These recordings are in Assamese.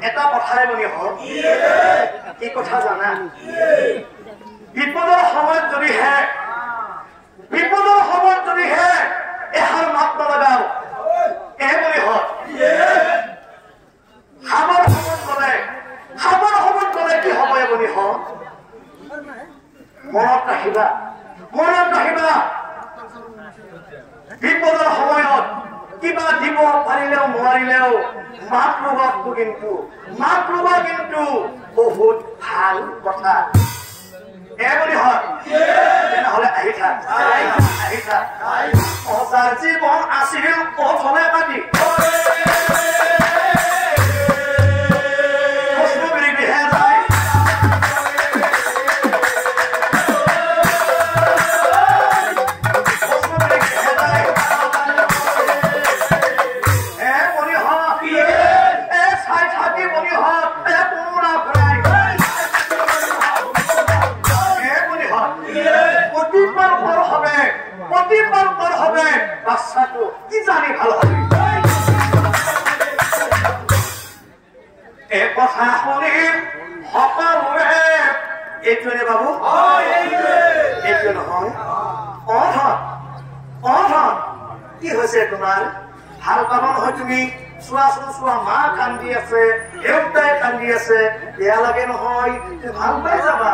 এটা কথাই মনে হল কি কথা জানা বিপদৰ সময়ত যদিহে এহাল মাত নলগাও মনে হল খাবৰ সময়ত গলে কি হ'ব মনে হল মনত ৰাখিবা বিপদৰ সময়ত কিবা দিব পাৰিলেও নোৱাৰিলেও মাত লবা কিন্তু বহুত ভাল কথা বুলি হয় তেনেহলে আহি থাক অজাৰ জীৱন আছিল প্ৰথমে পাতি বাচ্চাটো কি জানি ভাল হবে এই কথা শুনি সকলোৱে এইটোৱে বাবু এইটো নহয় অধন কি হৈছে তোমাৰ ভাল পাব নহয় তুমি চোৱা মা কান্দি আছে দেউতাই কান্দি আছে বেয়া লাগে নহয় ভাল পাই যাবা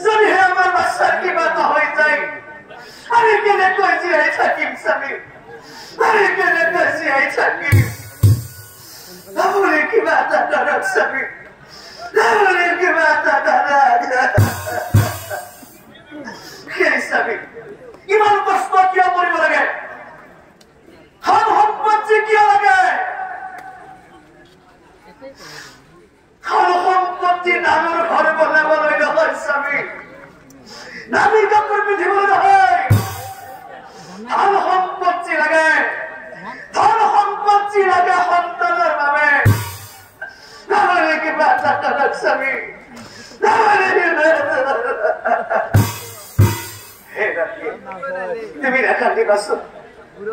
যদিহে আমার বাচ্চার কিবা না হয়ে যায় আমি কেনে কই জিয়াই থাকিম স্বামী আমি কেনে কই জিয়াই থাকিম আপনি কিবা দাদা স্বামী আপনি কিবা দাদা স্বামী ইমান কষ্ট কিয় কৰিব লাগে সম্পত্তি কিয় লাগে সম্পত্তি নামৰ ঘৰ বনাবলৈ নহয় স্বামী নামি কাপোৰ পিন্ধিবলৈ নহয় ধন সম্পত্তি লাগে সন্তানৰ বাবে নহলে কিবা এটা স্বামী তুমি দেখা দিবাচোন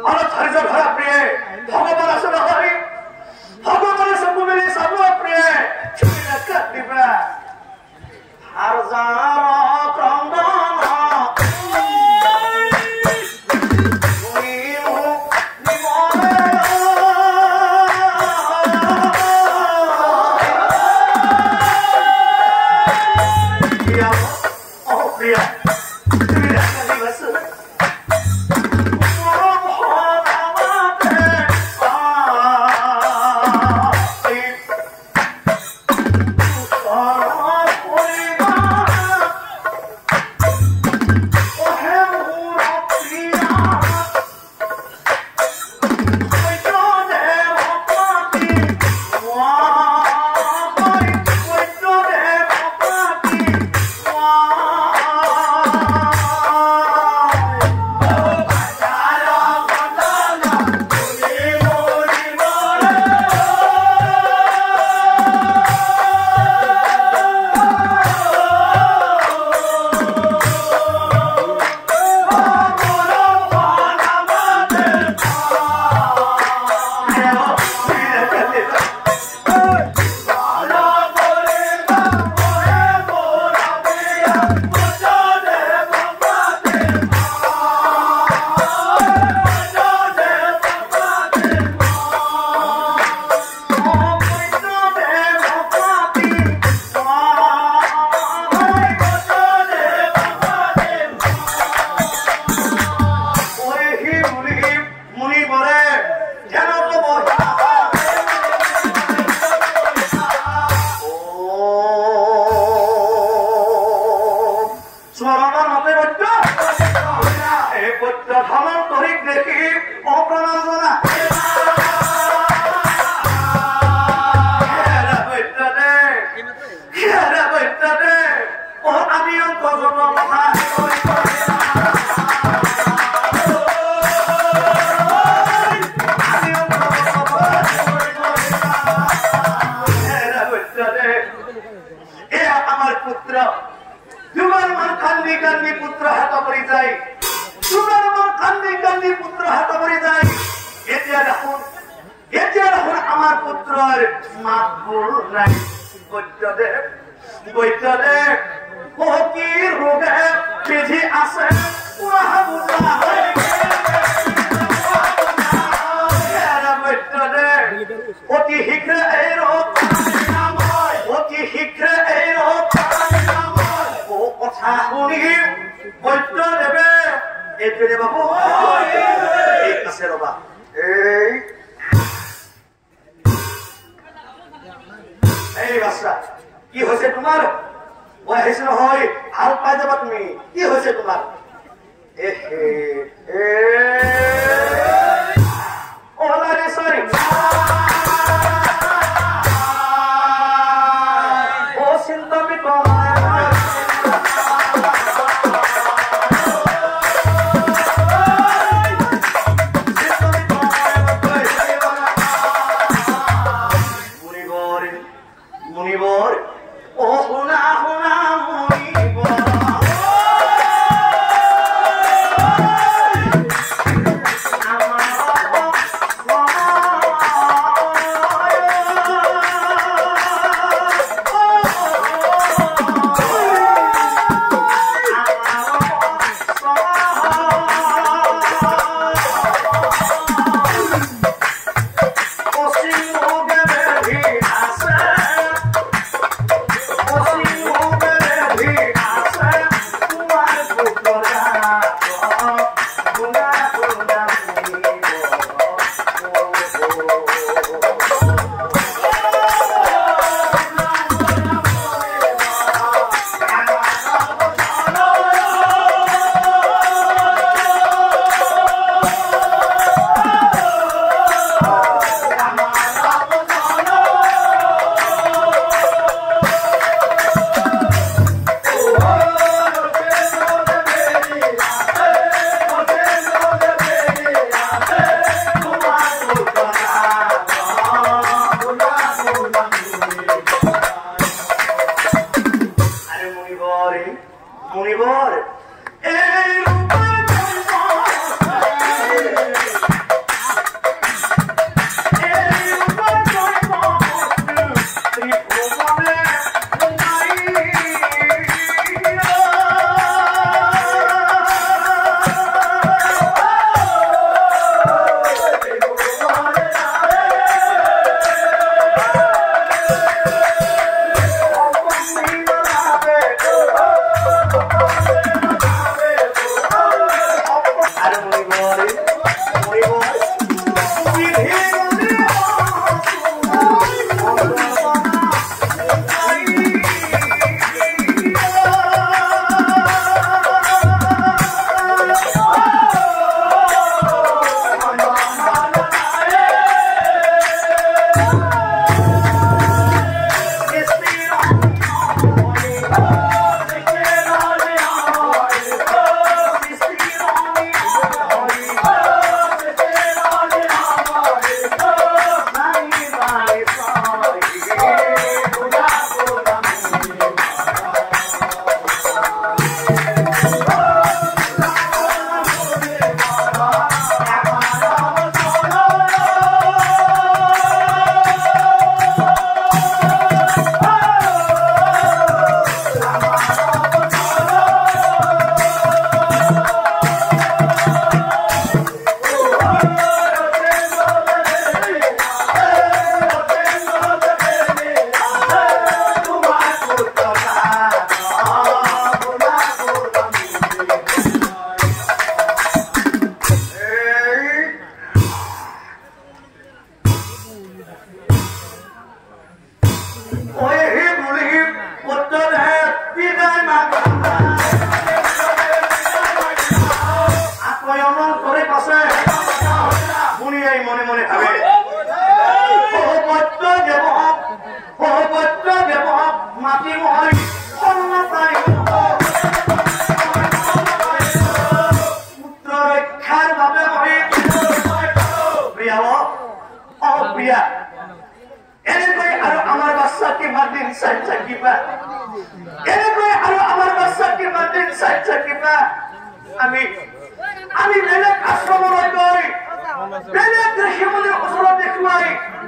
অলপ ধৈৰ্য ধৰা প্ৰিয়ে ভগৱান আছে নহয় ভগৱানে চকু মেলি চাব প্ৰিয়ে তুমি দেখা দিবা আৰু Oh দেখি অপ্রণাজনা আমি অঙ্ক আমার পুত্র তোমার মন কান্দি কান্দি পুত্র হাত পড়ে যায় তোমার মন কান্দি কান্দি পুত্র হাত পড়ে যায় এতিয়া দেখুন আমার পুত্রের মাতবুল নাই বৈদ্যদেব ও কি রোগে বেজি আছে অতি শীঘ্রে এই রোগ অতি শীঘ্রে এই রোগ ও কথা শুনি বৈদ্যদেৱে এইপিনে বাবু ঠিক আছে ৰবা এই বাচ্চা কি হয়েছে তোমার বয়স নহয় ভাল পাই যাবা তুমি কি হয়েছে তোমার ওলারে সরি ও চিন্তা মি মুনিবর ও শুনা শুনা মুনিবর এনেকৈ আৰু আমাৰ বাচ্চাকে মাতিম চাই থাকিবা আমি বেলেগ আশ্ৰমলৈ গৈ বেলেগ ঋষিমুনিৰ ওচৰত দেখুৱাই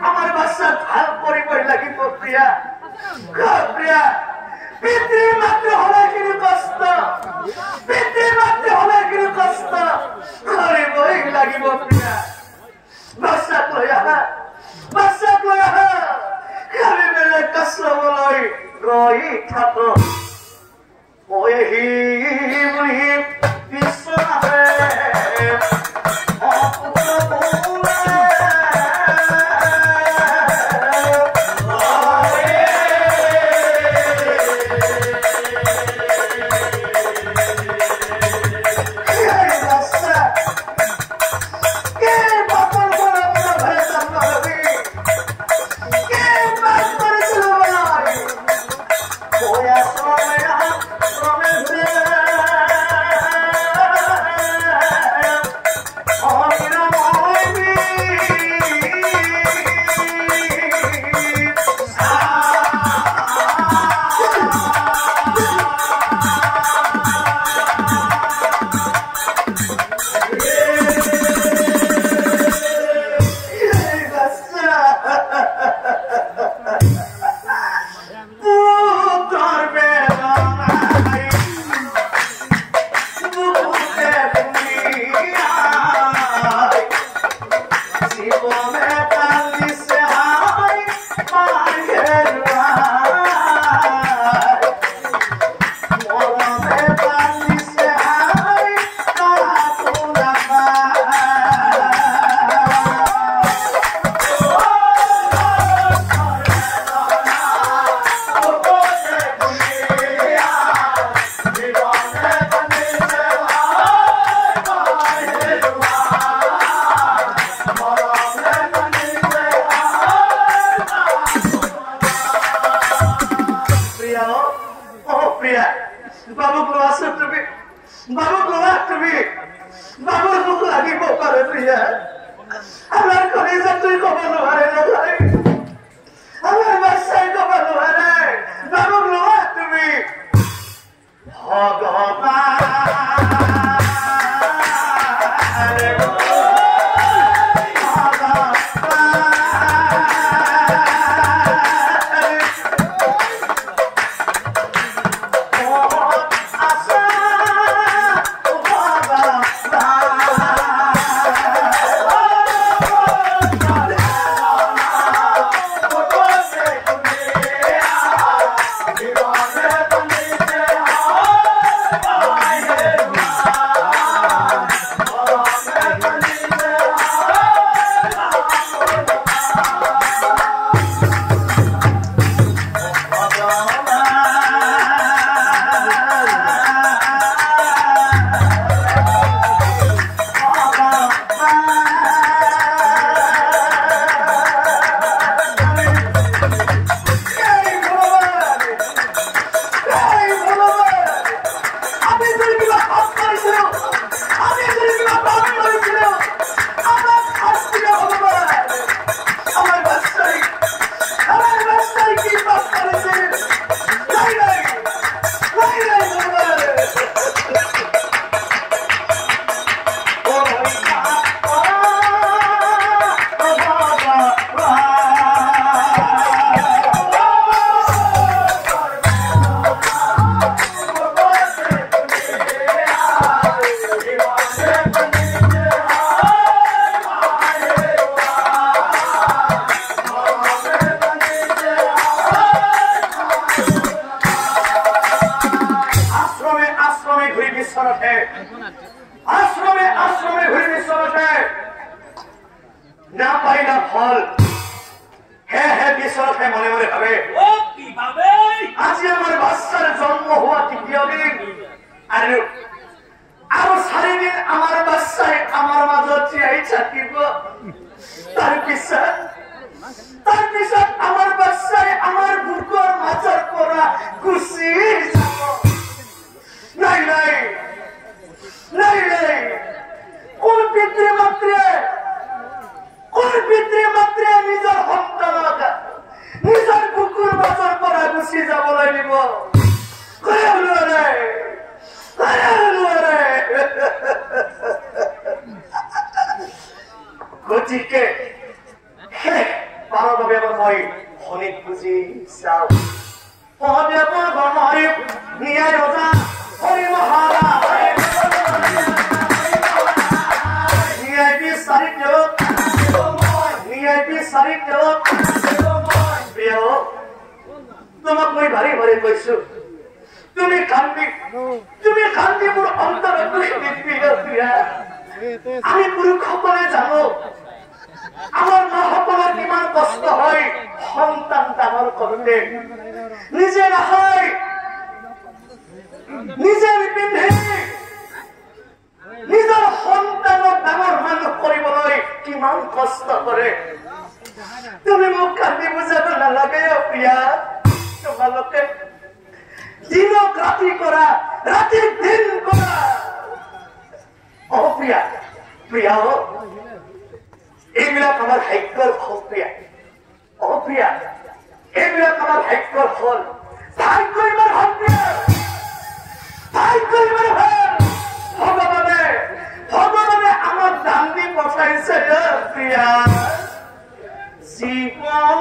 আমাৰ বাচ্চাক ভাল কৰিবই লাগিব প্ৰিয়া প্ৰিয়া পিতৃ মাতৃ হলে কিন্তু কষ্ট পিতৃ মাতৃ হলে কিন্তু কষ্ট কৰিবই লাগিব প্ৰিয়া বাচ্চাক লৈ আহা আমি বেলেগ আশ্ৰমলৈ গৈ থাকো বিশ্বনাথে নিজৰ কুকুৰ বাছৰ পৰা গুচি যাবলৈ দিব গতিকে পাৰৰ বাবে মই শনিক বুজি চাওঁ মই ন্যায় ৰজা হৰি মহাৰাজ ন্যায় বিচাৰিত প্ৰিয় তোমাক মই ভাৰি ভাৰি কৈছো তুমি কান্দি মোৰ অন্তৰত আমি পুৰুষসকলে জানো আমাৰ মাসকলৰ কিমান কষ্ট হয় সন্তান ডাঙৰ কৰোঁতে নিজে নাখায় নিজে নিপিন্ধে নিজৰ সন্তানক ডাঙৰ মানুহ কৰিবলৈ কিমান কষ্ট কৰে তুমি মোক কান্দি বুজাব নালাগে প্ৰিয়া তোমালোকে দিনক ৰাতি কৰা ৰাতি দিন কৰা প্ৰিয়া প্ৰিয়া এইবিলাক আমাৰ ভাগ্যৰ ফল প্ৰিয়া প্ৰিয়া এইবিলাক আমাৰ ভাগ্যৰ ফল ভাগ্য ইমান ভাল প্ৰিয়া ভাগ্য ইমান ভাল ভগৱানে আমাক দান দি পঠাইছে প্ৰিয়া জীৱন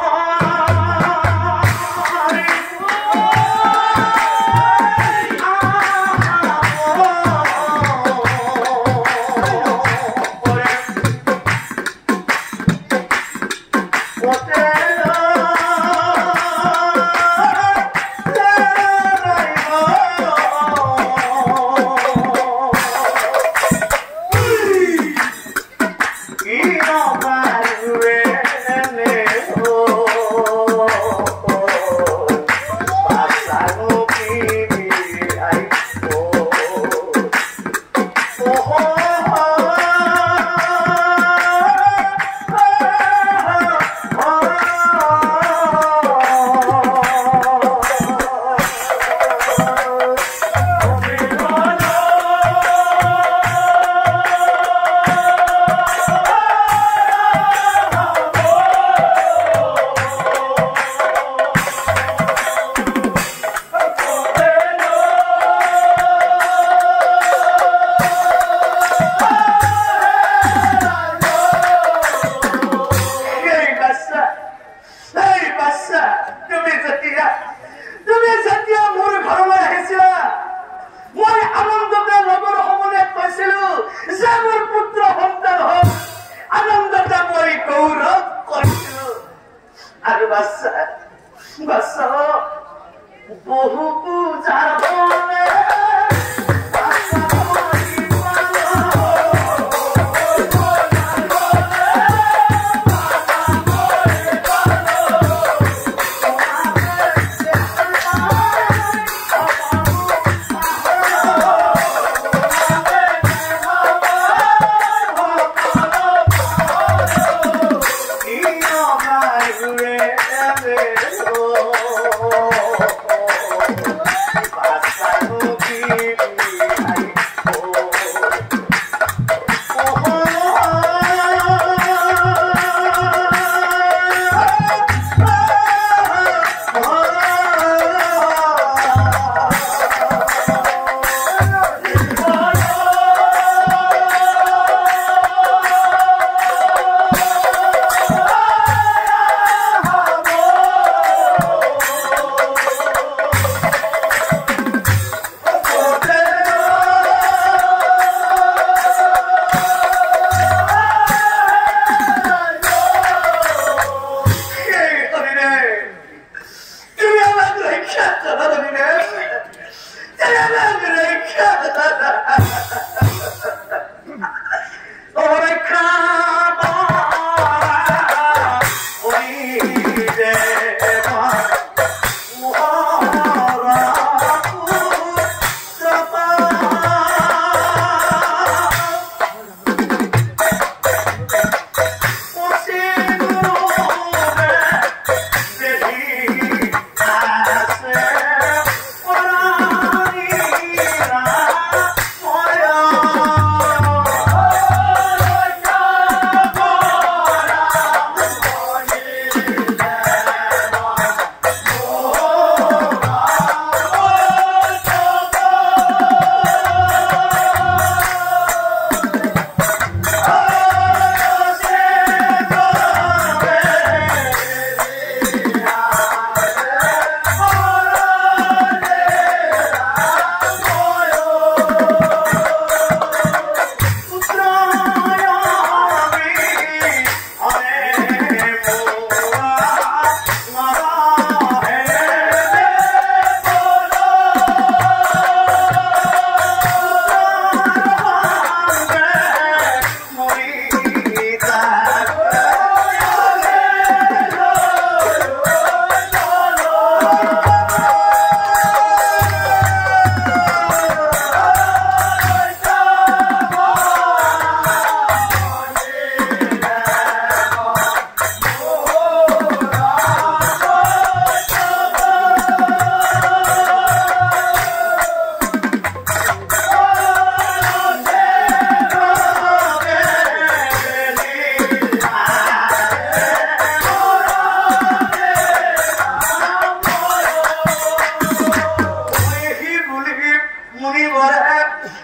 মুনি বরে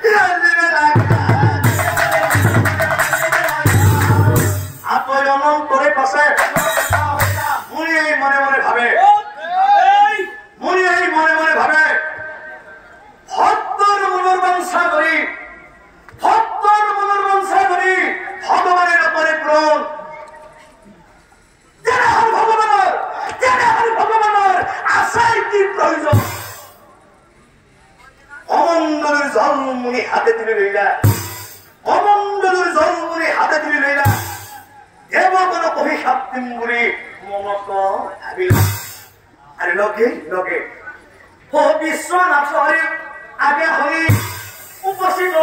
রাজিবে লাগা আপয়নম করে পাশে মুনি এই মনে মনে ভাবে মুনি এই মনে মনে ভাবে ভক্তর মনোরবংশা করি ভক্তর মনোরবংশা করি ভগবানের উপরে প্রাণ ভগবানের আশাই কি প্রয়োজন অমঙ্গলের জল মুনি হাতে তুলে লইলা অমঙ্গলের জল মুনি হাতে তুলে লইলা দেবগণ অভিশাপ দিম বলি মমক ভাবিলা আরে লগে লগে ও বিশ্বনাথ হরি আগে হরি উপস্থিত